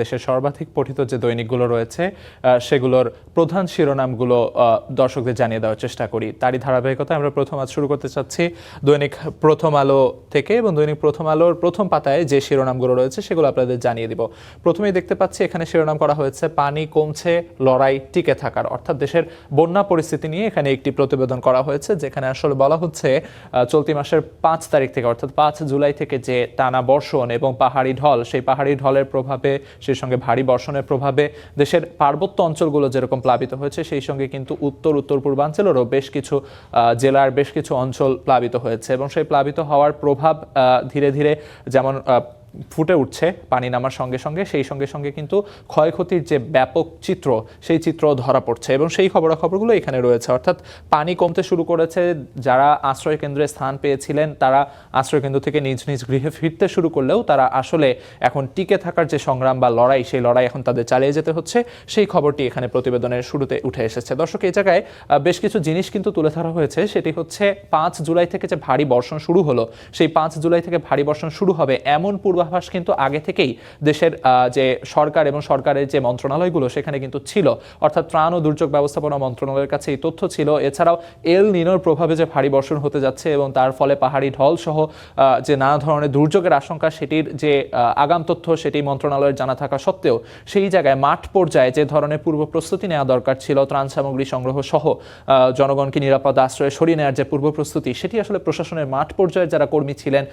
দেশের সর্বাধিক পঠিত যে দৈনিকগুলো রয়েছে সেগুলোর প্রধান শিরোনামগুলো দর্শকদের জানিয়ে দেওয়ার চেষ্টা করি। তারই ধারাবাহিকতায় আমরা প্রথম আজ শুরু করতে চাচ্ছি দৈনিক প্রথম আলো থেকে, এবং দৈনিক প্রথম আলোর প্রথম পাতায় যে শিরোনামগুলো রয়েছে সেগুলো আপনাদের জানিয়ে দিব। প্রথমেই দেখতে পাচ্ছি এখানে শিরোনাম করা হয়েছে পানি কমছে, লড়াই টিকে থাকার, অর্থাৎ দেশের বন্যা পরিস্থিতি নিয়ে এখানে একটি প্রতিবেদন করা হয়েছে, যেখানে আসলে বলা হচ্ছে চলতি মাসের 5 তারিখ থেকে অর্থাৎ 5 জুলাই থেকে যে টানা বর্ষণ এবং পাহাড়ি ঢল, সেই পাহাড়ি ঢলের প্রভাবে, সেই সঙ্গে ভারী বর্ষণের প্রভাবে দেশের পার্বত্য অঞ্চলগুলো যেরকম প্লাবিত হয়েছে, সেই সঙ্গে কিন্তু উত্তর পূর্বাঞ্চলেরও বেশ কিছু জেলার বেশ কিছু অঞ্চল প্লাবিত হয়েছে, এবং সেই প্লাবিত হওয়ার প্রভাব ধীরে ধীরে যেমন ফুটে উঠছে পানি নামার সঙ্গে সঙ্গে, সেই সঙ্গে সঙ্গে কিন্তু ক্ষয়ক্ষতির যে ব্যাপক চিত্র, সেই চিত্র ধরা পড়ছে, এবং সেই খবরাখবরগুলো এখানে রয়েছে। অর্থাৎ পানি কমতে শুরু করেছে, যারা আশ্রয় কেন্দ্রে স্থান পেয়েছিলেন তারা আশ্রয় কেন্দ্র থেকে নিজ নিজ গৃহে ফিরতে শুরু করলেও তারা আসলে এখন টিকে থাকার যে সংগ্রাম বা লড়াই, সেই লড়াই এখন তাদের চালিয়ে যেতে হচ্ছে, সেই খবরটি এখানে প্রতিবেদনের শুরুতে উঠে এসেছে। দর্শক, এই জায়গায় বেশ কিছু জিনিস কিন্তু তুলে ধরা হয়েছে। সেটি হচ্ছে 5 জুলাই থেকে যে ভারী বর্ষণ শুরু হলো, সেই 5 জুলাই থেকে ভারী বর্ষণ শুরু হবে এমন পূর্বাভাস কিন্তু আগে থেকেই দেশের যে সরকার এবং সরকারের যে মন্ত্রণালয়গুলো সেখানে কিন্তু ছিল, অর্থাৎ ত্রাণ ও দুর্যোগ ব্যবস্থাপনা মন্ত্রণালয়ের কাছে এই তথ্য ছিল। এছাড়াও এল নিনোর প্রভাবে যে ভারী বর্ষণ হতে যাচ্ছে এবং তার ফলে পাহাড়ি ঢল সহ যে নানা ধরনের দুর্যোগের আশঙ্কা, সেটির যে আগাম তথ্য সেটি মন্ত্রণালয়ের জানা থাকা সত্ত্বেও সেই জায়গায় মাঠ পর্যায়ে যে ধরনের পূর্ব প্রস্তুতি নেওয়া দরকার ছিল, ত্রাণ সামগ্রী সংগ্রহ সহ জনগণকে নিরাপদ আশ্রয়ে সরিয়ে নেওয়ার যে পূর্ব প্রস্তুতি, সেটি আসলে প্রশাসনের মাঠ পর্যায়ে যারা কর্মী ছিলেন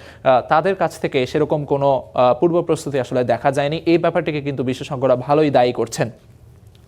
তাদের কাছ থেকে সেরকম কোনো পূর্ব প্রস্তুতি আসলে দেখা যায়নি। এই ব্যাপারটিকে কিন্তু বিশেষজ্ঞরা ভালোই দায়ী করছেন।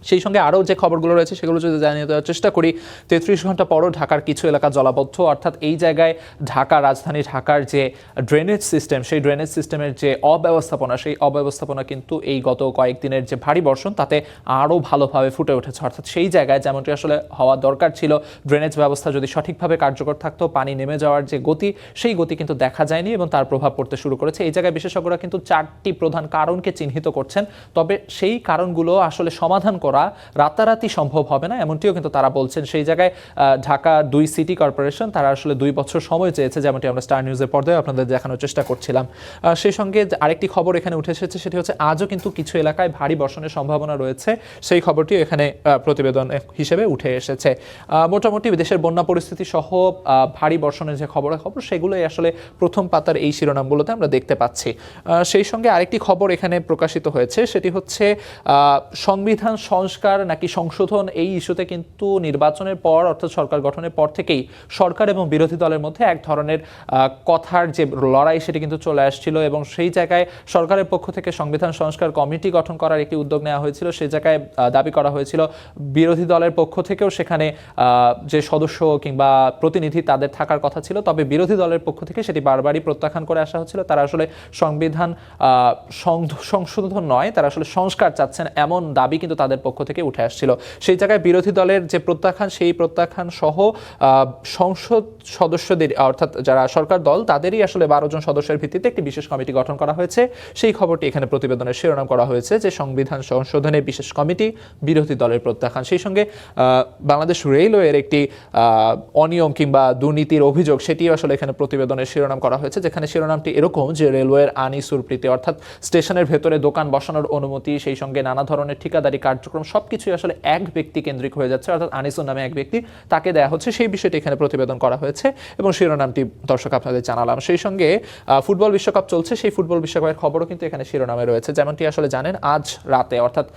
সেই সঙ্গে আরও যে খবরগুলো রয়েছে সেগুলো যদি জানিয়ে দেওয়ার চেষ্টা করি, 33 ঘন্টা পরও ঢাকার কিছু এলাকা জলাবদ্ধ, অর্থাৎ এই জায়গায় ঢাকা, রাজধানী ঢাকার যে ড্রেনেজ সিস্টেম, সেই ড্রেনেজ সিস্টেমের যে অব্যবস্থাপনা, সেই অব্যবস্থাপনা কিন্তু এই গত কয়েকদিনের যে ভারী বর্ষণ তাতে আরও ভালোভাবে ফুটে উঠেছে। অর্থাৎ সেই জায়গায় যেমনটি আসলে হওয়া দরকার ছিল, ড্রেনেজ ব্যবস্থা যদি সঠিকভাবে কার্যকর থাকতো, পানি নেমে যাওয়ার যে গতি, সেই গতি কিন্তু দেখা যায়নি এবং তার প্রভাব পড়তে শুরু করেছে। এই জায়গায় বিশেষজ্ঞরা কিন্তু 4টি প্রধান কারণকে চিহ্নিত করছেন, তবে সেই কারণগুলো আসলে সমাধান করা রাতারাতি সম্ভব হবে না, এমনটিও কিন্তু তারা বলছেন। সেই জায়গায় ঢাকা 2 সিটি কর্পোরেশন তারা আসলে 2 বছর সময় চেয়েছে, যেমনটি আমরা স্টার নিউজের পর্দায় আপনাদের দেখানোর চেষ্টা করছিলাম। সেই সঙ্গে আরেকটি খবর এখানে উঠে এসেছে, সেটি হচ্ছে আজও কিন্তু কিছু এলাকায় ভারী বর্ষণের সম্ভাবনা রয়েছে, সেই খবরটিও এখানে প্রতিবেদন হিসেবে উঠে এসেছে। মোটামুটি দেশের বন্যা পরিস্থিতি সহ ভারী বর্ষণের যে খবর সেগুলোই আসলে প্রথম পাতার এই শিরোনামগুলোতে আমরা দেখতে পাচ্ছি। সেই সঙ্গে আরেকটি খবর এখানে প্রকাশিত হয়েছে, সেটি হচ্ছে সংবিধান সংস্কার নাকি সংশোধন, এই ইস্যুতে কিন্তু নির্বাচনের পর অর্থাৎ সরকার গঠনের পর থেকেই সরকার এবং বিরোধী দলের মধ্যে এক ধরনের কথার যে লড়াই সেটি কিন্তু চলে আসছিল, এবং সেই জায়গায় সরকারের পক্ষ থেকে সংবিধান সংস্কার কমিটি গঠন করার একটি উদ্যোগ নেওয়া হয়েছিল। সেই জায়গায় দাবি করা হয়েছিল বিরোধী দলের পক্ষ থেকেও সেখানে যে সদস্য কিংবা প্রতিনিধি তাদের থাকার কথা ছিল, তবে বিরোধী দলের পক্ষ থেকে সেটি বারবারই প্রত্যাখ্যান করে আসা হচ্ছিল। তারা আসলে সংবিধান সংশোধন নয়, তারা আসলে সংস্কার চাচ্ছেন, এমন দাবি কিন্তু তাদের পক্ষ থেকে উঠে আসছিল। সেই জায়গায় বিরোধী দলের যে প্রত্যাখ্যান, সেই প্রত্যাখ্যান সহ সংসদ সদস্যদের অর্থাৎ যারা সরকার দল তাদেরই আসলে 12 জন সদস্যের ভিত্তিতে একটি বিশেষ কমিটি গঠন করা হয়েছে। সেই খবরটি এখানে প্রতিবেদনের শিরোনাম করা হয়েছে যে সংবিধান সংশোধনের বিশেষ কমিটি, বিরোধী দলের প্রত্যাখ্যান। সেই সঙ্গে বাংলাদেশ রেলওয়ের একটি অনিয়ম কিংবা দুর্নীতির অভিযোগ, সেটিও আসলে এখানে প্রতিবেদনের শিরোনাম করা হয়েছে, যেখানে শিরোনামটি এরকম যে রেলওয়ের আনিসুর প্রীতি, অর্থাৎ স্টেশনের ভেতরে দোকান বসানোর অনুমতি, সেই সঙ্গে নানা ধরনের ঠিকাদারি কার্যক্রম সবকিছুই আসলে এক ব্যক্তি কেন্দ্রিক হয়ে যাচ্ছে, অর্থাৎ আনিসুর নামে এক ব্যক্তি, তাকে দেয়া হচ্ছে। সেই বিষয়টি এখানে প্রতিবেদন করা হয়েছে এবং শিরোনামটি দর্শক আপনাদের জানালাম। সেই সঙ্গে ফুটবল বিশ্বকাপ চলছে, সেই ফুটবল বিশ্বকাপের খবরও কিন্তু এখানে শিরোনামে রয়েছে। যেমনটি আসলে জানেন, আজ রাতে অর্থাৎ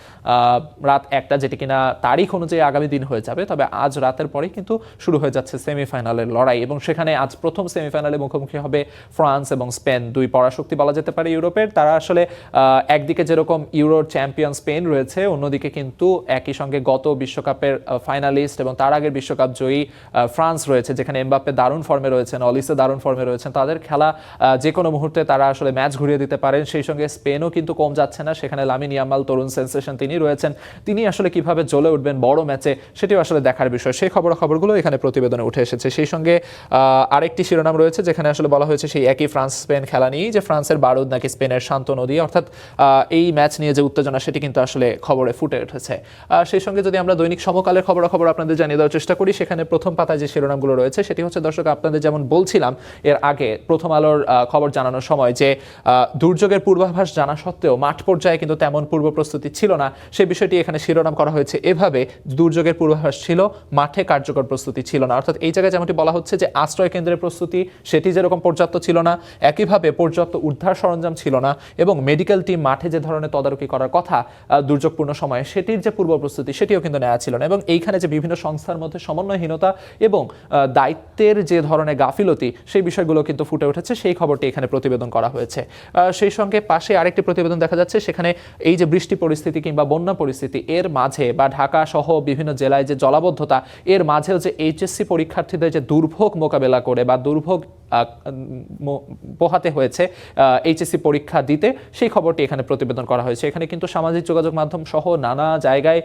রাত 1টা, যেটি কিনা তারিখ অনুযায়ী আগামী দিন হয়ে যাবে, তবে আজ রাতের পরেই কিন্তু শুরু হয়ে যাচ্ছে সেমিফাইনালের লড়াই, এবং সেখানে আজ প্রথম সেমিফাইনালে মুখোমুখি হবে ফ্রান্স এবং স্পেন, 2 পরাশক্তি বলা যেতে পারে ইউরোপের। তারা আসলে একদিকে যেরকম ইউরোর চ্যাম্পিয়ন স্পেন রয়েছে, অন্যদিকে কিন্তু একই সঙ্গে গত বিশ্বকাপের ফাইনালিস্ট এবং তার আগের বিশ্বকাপ জয়ী ফ্রান্স রয়েছে, যেখানে এমবাপ্পে দারুণ ফর্মে রয়েছেন, অলিসে দারুণ ফর্মে রয়েছেন। তাদের খেলা যে কোনো মুহূর্তে তারা আসলে ম্যাচ ঘুরিয়ে দিতে পারেন। সেই সঙ্গে স্পেনও কিন্তু কম যাচ্ছে না, সেখানে লামিন ইয়ামাল তরুণ সেন্সেশন তিনি রয়েছেন, তিনি আসলে কিভাবে জ্বলে উঠবেন বড় ম্যাচে, সেটিও আসলে দেখার বিষয়। সেই খবরগুলো এখানে প্রতিবেদনে উঠে এসেছে। সেই সঙ্গে আরেকটি শিরোনাম রয়েছে, যেখানে আসলে বলা হয়েছে সেই একই ফ্রান্স স্পেন খেলা নিয়েই, যে ফ্রান্সের বারুদ নাকি স্পেনের শান্ত নদী, অর্থাৎ এই ম্যাচ নিয়ে যে উত্তেজনা সেটি কিন্তু আসলে খবরে ফুটে উঠেছে। উঠেছে। সেই সঙ্গে যদি আমরা দৈনিক সমকালের খবরাখবর আপনাদের জানিয়ে দেওয়ার চেষ্টা করি, সেখানে প্রথম পাতায় যে শিরোনামগুলো রয়েছে সেটি হচ্ছে দর্শক আপনাদের যেমন বলছিলাম এর আগে প্রথম আলোর খবর জানানোর সময় যে দুর্যোগের পূর্বাভাস জানা সত্ত্বেও মাঠ পর্যায়ে কিন্তু তেমন পূর্ব প্রস্তুতি ছিল না, সেই বিষয়টি এখানে শিরোনাম করা হয়েছে এভাবে, দুর্যোগের পূর্বাভাস ছিল, মাঠে কার্যকর প্রস্তুতি ছিল না। অর্থাৎ এই জায়গায় যেমনটি বলা হচ্ছে যে আশ্রয় কেন্দ্রের প্রস্তুতি সেটি যেরকম পর্যাপ্ত ছিল না, একইভাবে পর্যাপ্ত উদ্ধার সরঞ্জাম ছিল না এবং মেডিকেল টিম মাঠে যে ধরনের তদারকি করার কথা দুর্যোগপূর্ণ সময়ে সেটির যে পূর্ব প্রস্তুতি সেটিও কিন্তু নেওয়া ছিল না। এবং এইখানে যে বিভিন্ন সংস্থার মধ্যে সমন্বয়হীনতা এবং দায়িত্বের যে ধরনের গাফিলতি সেই বিষয়গুলো কিন্তু ফুটে উঠেছে, সেই খবরটি এখানে প্রতিবেদন করা হয়েছে। সেই সঙ্গে পাশে আরেকটি প্রতিবেদন দেখা যাচ্ছে, সেখানে এই যে বৃষ্টি পরিস্থিতি কিংবা বন্যা পরিস্থিতি এর মাঝে বা ঢাকা সহ বিভিন্ন জেলায় যে জলাবদ্ধতা এর মাঝেও যে এইচএসসি পরীক্ষার্থীদের যে দুর্ভোগ মোকাবেলা করে বা দুর্ভোগ পোহাতে হয়েছে এইচএসসি পরীক্ষা দিতে, সেই খবরটি এখানে প্রতিবেদন করা হয়েছে। এখানে কিন্তু সামাজিক যোগাযোগ মাধ্যম সহ নানা জায়গায়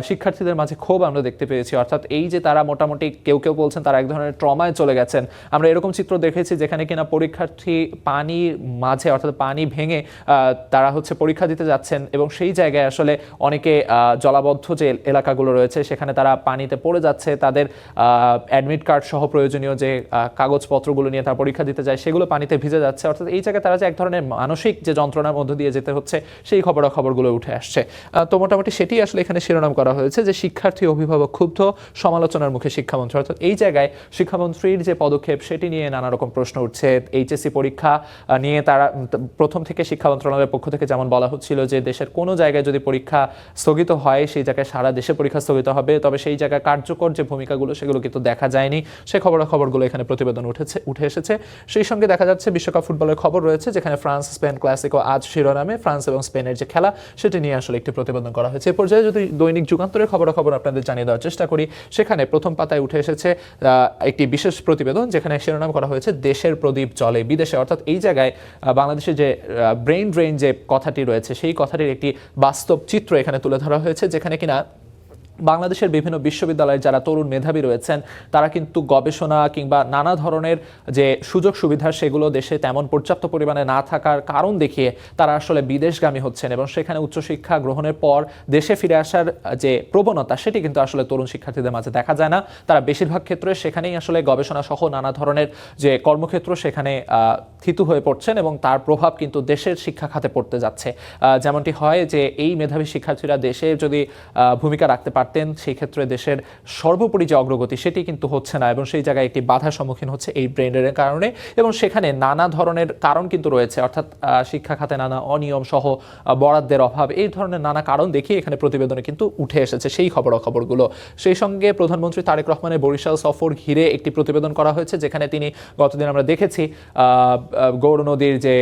শিক্ষার্থীদের মাঝে ক্ষোভ আমরা দেখতে পেয়েছি। অর্থাৎ এই যে তারা মোটামুটি কেউ কেউ বলছেন তারা এক ধরনের ট্রমায় চলে গেছেন। আমরা এরকম চিত্র দেখেছি যেখানে কিনা পরীক্ষার্থী পানির মাঝে অর্থাৎ পানি ভেঙে তারা হচ্ছে পরীক্ষা দিতে যাচ্ছেন এবং সেই জায়গায় আসলে অনেকে জলাবদ্ধ যে এলাকাগুলো রয়েছে সেখানে তারা পানিতে পড়ে যাচ্ছে, তাদের অ্যাডমিট কার্ড সহ প্রয়োজনীয় যে কাগজপত্রগুলো নিয়ে তারা পরীক্ষা দিতে যায় সেগুলো পানিতে ভিজে যাচ্ছে। অর্থাৎ এই জায়গায় তারা যে এক ধরনের মানসিক যে যন্ত্রণার মধ্য দিয়ে যেতে হচ্ছে সেই খবরগুলো উঠে আসছে। তো মোটামুটি সেটি আসলে এখানে শিরোনাম করা হয়েছে যে শিক্ষার্থী অভিভাবক ক্ষুব্ধ, সমালোচনার মুখে শিক্ষামন্ত্রী। অর্থাৎ এই জায়গায় শিক্ষামন্ত্রীর যে পদক্ষেপ সেটি নিয়ে নানা রকম প্রশ্ন উঠছে। এইচএসসি পরীক্ষা নিয়ে তারা প্রথম থেকে শিক্ষা মন্ত্রণালয়ের পক্ষ থেকে যেমন বলা হচ্ছিল যে দেশের কোনো জায়গায় যদি পরীক্ষা স্থগিত হয় সেই জায়গায় সারা দেশে পরীক্ষা স্থগিত হবে, তবে সেই জায়গায় কার্যকর যে ভূমিকাগুলো সেগুলো কিন্তু দেখা যায়নি। সেই খবরগুলো এখানে প্রতিবেদন উঠে এসেছে। সেই সঙ্গে দেখা যাচ্ছে বিশ্বকাপ ফুটবলের খবর রয়েছে, যেখানে ফ্রান্স স্পেন ক্লাসিকো আজ শিরোনামে ফ্রান্স এবং স্পেনের যে খেলা সেটি নিয়ে আসলে একটি প্রতিবেদন করা হয়েছে। এ পর্যায়ে যদি দৈনিক যুগান্তরের খবর আপনাদের জানিয়ে দেওয়ার চেষ্টা করি, সেখানে প্রথম পাতায় উঠে এসেছে একটি বিশেষ প্রতিবেদন যেখানে শিরোনাম করা হয়েছে দেশের প্রদীপ জ্বলে বিদেশে। অর্থাৎ এই জায়গায় বাংলাদেশের যে ব্রেইন ড্রেইন যে কথাটি রয়েছে সেই কথাটির একটি বাস্তব চিত্র এখানে তুলে ধরা হয়েছে, যেখানে কিনা বাংলাদেশের বিভিন্ন বিশ্ববিদ্যালয়ের যারা তরুণ মেধাবী রয়েছেন তারা কিন্তু গবেষণা কিংবা নানা ধরনের যে সুযোগ সুবিধা সেগুলো দেশে তেমন পর্যাপ্ত পরিমাণে না থাকার কারণ দেখিয়ে তারা আসলে বিদেশগামী হচ্ছেন এবং সেখানে উচ্চশিক্ষা গ্রহণের পর দেশে ফিরে আসার যে প্রবণতা সেটি কিন্তু আসলে তরুণ শিক্ষার্থীদের মাঝে দেখা যায় না। তারা বেশিরভাগ ক্ষেত্রে সেখানেই আসলে গবেষণা সহ নানা ধরনের যে কর্মক্ষেত্র সেখানে থিতু হয়ে পড়ছেন এবং তার প্রভাব কিন্তু দেশের শিক্ষা খাতে পড়তে যাচ্ছে। যেমনটি হয় যে এই মেধাবী শিক্ষার্থীরা দেশে যদি ভূমিকা রাখতে পারতেন সেই ক্ষেত্রে দেশের সর্বোপরি যে অগ্রগতি সেটি কিন্তু হচ্ছে না এবং সেই জায়গায় একটি বাধার সম্মুখীন হচ্ছে এই ব্রেইন ড্রেনের কারণে। এবং সেখানে নানা ধরনের কারণ কিন্তু রয়েছে, অর্থাৎ শিক্ষা খাতে নানা অনিয়ম সহ বরাদ্দের অভাব, এই ধরনের নানা কারণ দেখিয়ে এখানে প্রতিবেদনে কিন্তু উঠে এসেছে সেই খবরগুলো। সেই সঙ্গে প্রধানমন্ত্রী তারেক রহমানের বরিশাল সফর ঘিরে একটি প্রতিবেদন করা হয়েছে, যেখানে তিনি গতদিন আমরা দেখেছি গৌর নদীর যে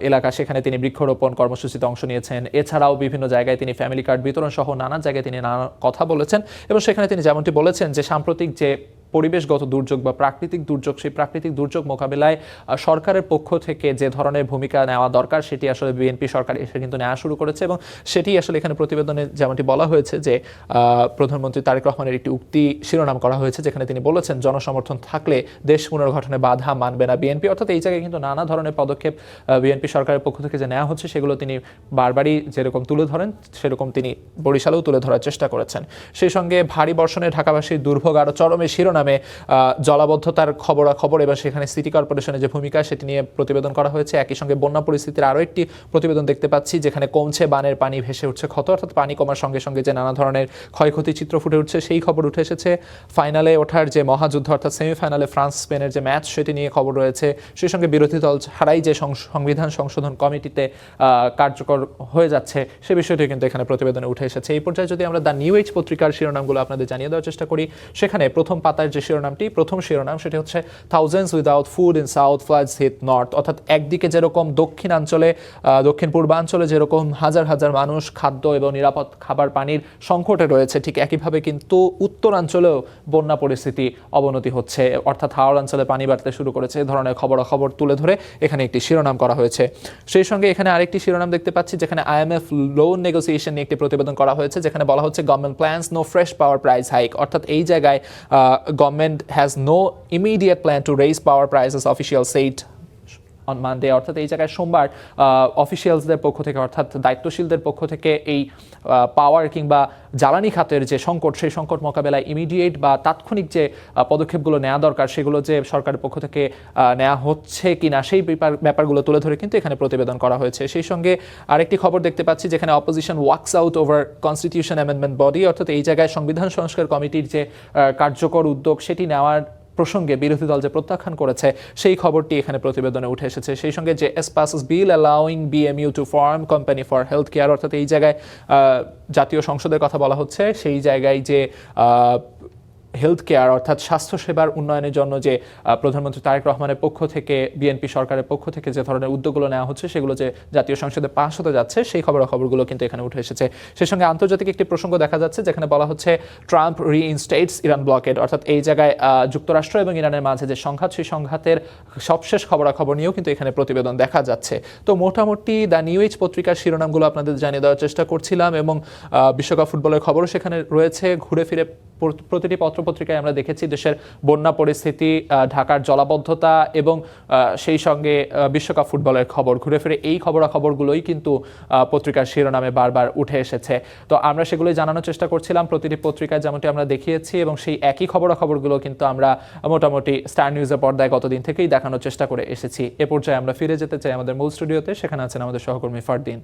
এলাকা সেখানে তিনি বৃক্ষরোপণ কর্মসূচিতে অংশ নিয়েছেন। এছাড়াও বিভিন্ন জায়গায় তিনি ফ্যামিলি কার্ড বিতরণ সহ নানা জায়গায় তিনি নানা কথা বলেছেন এবং সেখানে তিনি যেমনটি বলেছেন যে সাম্প্রতিক যে পরিবেশগত দুর্যোগ বা প্রাকৃতিক দুর্যোগ সেই প্রাকৃতিক দুর্যোগ মোকাবিলায় সরকারের পক্ষ থেকে যে ধরনের ভূমিকা নেওয়া দরকার সেটি আসলে বিএনপি সরকার এসে কিন্তু নেওয়া শুরু করেছে এবং সেটি আসলে এখানে প্রতিবেদনে যেমনটি বলা হয়েছে যে প্রধানমন্ত্রী তারেক রহমানের একটি উক্তি শিরোনাম করা হয়েছে, যেখানে তিনি বলেছেন জনসমর্থন থাকলে দেশ পুনর্গঠনে বাধা মানবে না বিএনপি। অর্থাৎ এই জায়গায় কিন্তু নানা ধরনের পদক্ষেপ বিএনপি সরকারের পক্ষ থেকে যে নেওয়া হচ্ছে সেগুলো তিনি বারবারই যেরকম তুলে ধরেন সেরকম তিনি বরিশালেও তুলে ধরার চেষ্টা করেছেন। সেই সঙ্গে ভারী বর্ষণে ঢাকাবাসীর দুর্ভোগ আরও চরমে শিরোনামে জলাবদ্ধতার খবর এবং সেখানে সিটি কর্পোরেশনের যে ভূমিকা সেটি নিয়ে প্রতিবেদন করা হয়েছে। একই সঙ্গে বন্যা পরিস্থিতির আরও একটি প্রতিবেদন দেখতে পাচ্ছি, যেখানে কমছে বানের পানি, ভেসে উঠছে ক্ষত, অর্থাৎ পানি কমার সঙ্গে সঙ্গে যে নানা ধরনের ক্ষয়ক্ষতি চিত্র ফুটে উঠছে সেই খবর উঠে এসেছে। ফাইনালে ওঠার যে মহাযুদ্ধ অর্থাৎ সেমিফাইনালে ফ্রান্স স্পেনের যে ম্যাচ সেটি নিয়ে খবর রয়েছে। সেই সঙ্গে বিরোধী দল ছাড়াই যে সংবিধান সংশোধন কমিটিতে কার্যকর হয়ে যাচ্ছে সে বিষয়টি কিন্তু এখানে প্রতিবেদনে উঠে এসেছে। এই পর্যায়ে যদি আমরা দ্য নিউ এজ পত্রিকার শিরোনামগুলো আপনাদের জানিয়ে দেওয়ার চেষ্টা করি, সেখানে প্রথম পাতার যে প্রথম শিরোনাম সেটি হচ্ছে thousands without food in south floods hit north. অর্থাৎ একদিকে যেরকম দক্ষিণ পূর্বাঞ্চলে যেরকম হাজার হাজার মানুষ খাদ্য এবং নিরাপদ খাবার পানির সংকটে রয়েছে, ঠিক একইভাবে কিন্তু উত্তরাঞ্চলেও বন্যা পরিস্থিতি অবনতি হচ্ছে, অর্থাৎ হাওড় অঞ্চলে পানি বাড়তে শুরু করেছে। এই ধরনের খবর তুলে ধরে এখানে একটি শিরোনাম করা হয়েছে। সেই সঙ্গে এখানে আরেকটি শিরোনাম দেখতে পাচ্ছি, যেখানে IMF লোন নেগোসিয়েশন নিয়ে একটি প্রতিবেদন করা হয়েছে, যেখানে বলা হচ্ছে গভর্নমেন্ট প্ল্যান্স নো ফ্রেশ পাওয়ার প্রাইস হাইক। অর্থাৎ এই জায়গায় government has no immediate plan to raise power prices, officials said on Monday, অর্থাৎ এই জায়গায় সোমবার অফিসিয়ালসদের পক্ষ থেকে অর্থাৎ দায়িত্বশীলদের পক্ষ থেকে এই পাওয়ার কিংবা জ্বালানি খাতের যে সংকট, সেই সংকট মোকাবেলায় ইমিডিয়েট বা তাৎক্ষণিক যে পদক্ষেপগুলো নেওয়া দরকার সেগুলো যে সরকারের পক্ষ থেকে নেওয়া হচ্ছে কিনা সেই ব্যাপারগুলো তুলে ধরে কিন্তু এখানে প্রতিবেদন করা হয়েছে। সেই সঙ্গে আরেকটি খবর দেখতে পাচ্ছি যেখানে opposition works out over constitution amendment body, অর্থাৎ এই জায়গায় সংবিধান সংস্কার কমিটির যে কার্যকর উদ্যোগ সেটি নেওয়ার প্রসঙ্গে বিরোধী দল যে প্রত্যাখ্যান করেছে সেই খবরটি এখানে প্রতিবেদনে উঠে এসেছে। সেই সঙ্গে যে as passes bill allowing BMU to form company for health care, অর্থাৎ এই জায়গায় জাতীয় সংসদের কথা বলা হচ্ছে, সেই জায়গায় যে হেলথ কেয়ার অর্থাৎ স্বাস্থ্যসেবার উন্নয়নের জন্য যে প্রধানমন্ত্রী তারেক রহমানের পক্ষ থেকে বিএনপি সরকারের পক্ষ থেকে যে ধরনের উদ্যোগগুলো নেওয়া হচ্ছে সেগুলো যে জাতীয় সংসদে পাস হতে যাচ্ছে সেই খবরগুলো কিন্তু এখানে উঠে এসেছে। সেই সঙ্গে আন্তর্জাতিক একটি প্রসঙ্গ দেখা যাচ্ছে যেখানে বলা হচ্ছে ট্রাম্প রিইনস্টেটস ইরান ব্লকেড, অর্থাৎ এই জায়গায় যুক্তরাষ্ট্র এবং ইরানের মাঝে যে সংঘাত সেই সংঘাতের সবশেষ খবরাখবর নিয়েও কিন্তু এখানে প্রতিবেদন দেখা যাচ্ছে। তো মোটামুটি দ্য নিউ এজ পত্রিকার শিরোনামগুলো আপনাদের জানিয়ে দেওয়ার চেষ্টা করছিলাম এবং বিশ্বকাপ ফুটবলের খবরও সেখানে রয়েছে। ঘুরে ফিরে প্রতিটি পত্রপত্রিকায় আমরা দেখেছি দেশের বন্যা পরিস্থিতি, ঢাকার জলাবদ্ধতা এবং সেই সঙ্গে বিশ্বকাপ ফুটবলের খবর। ঘুরে ফিরে এই খবরাখবরগুলোই কিন্তু পত্রিকার শিরোনামে বারবার উঠে এসেছে। তো আমরা সেগুলোই জানানোর চেষ্টা করছিলাম প্রতিটি পত্রিকায় যেমনটি আমরা দেখিয়েছি, এবং সেই একই খবরাখবরগুলো কিন্তু আমরা মোটামুটি স্টার নিউজের পর্দায় গতদিন থেকেই দেখানোর চেষ্টা করে এসেছি। এ পর্যায়ে আমরা ফিরে যেতে চাই আমাদের মূল স্টুডিওতে, সেখানে আছেন আমাদের সহকর্মী ফারদিন।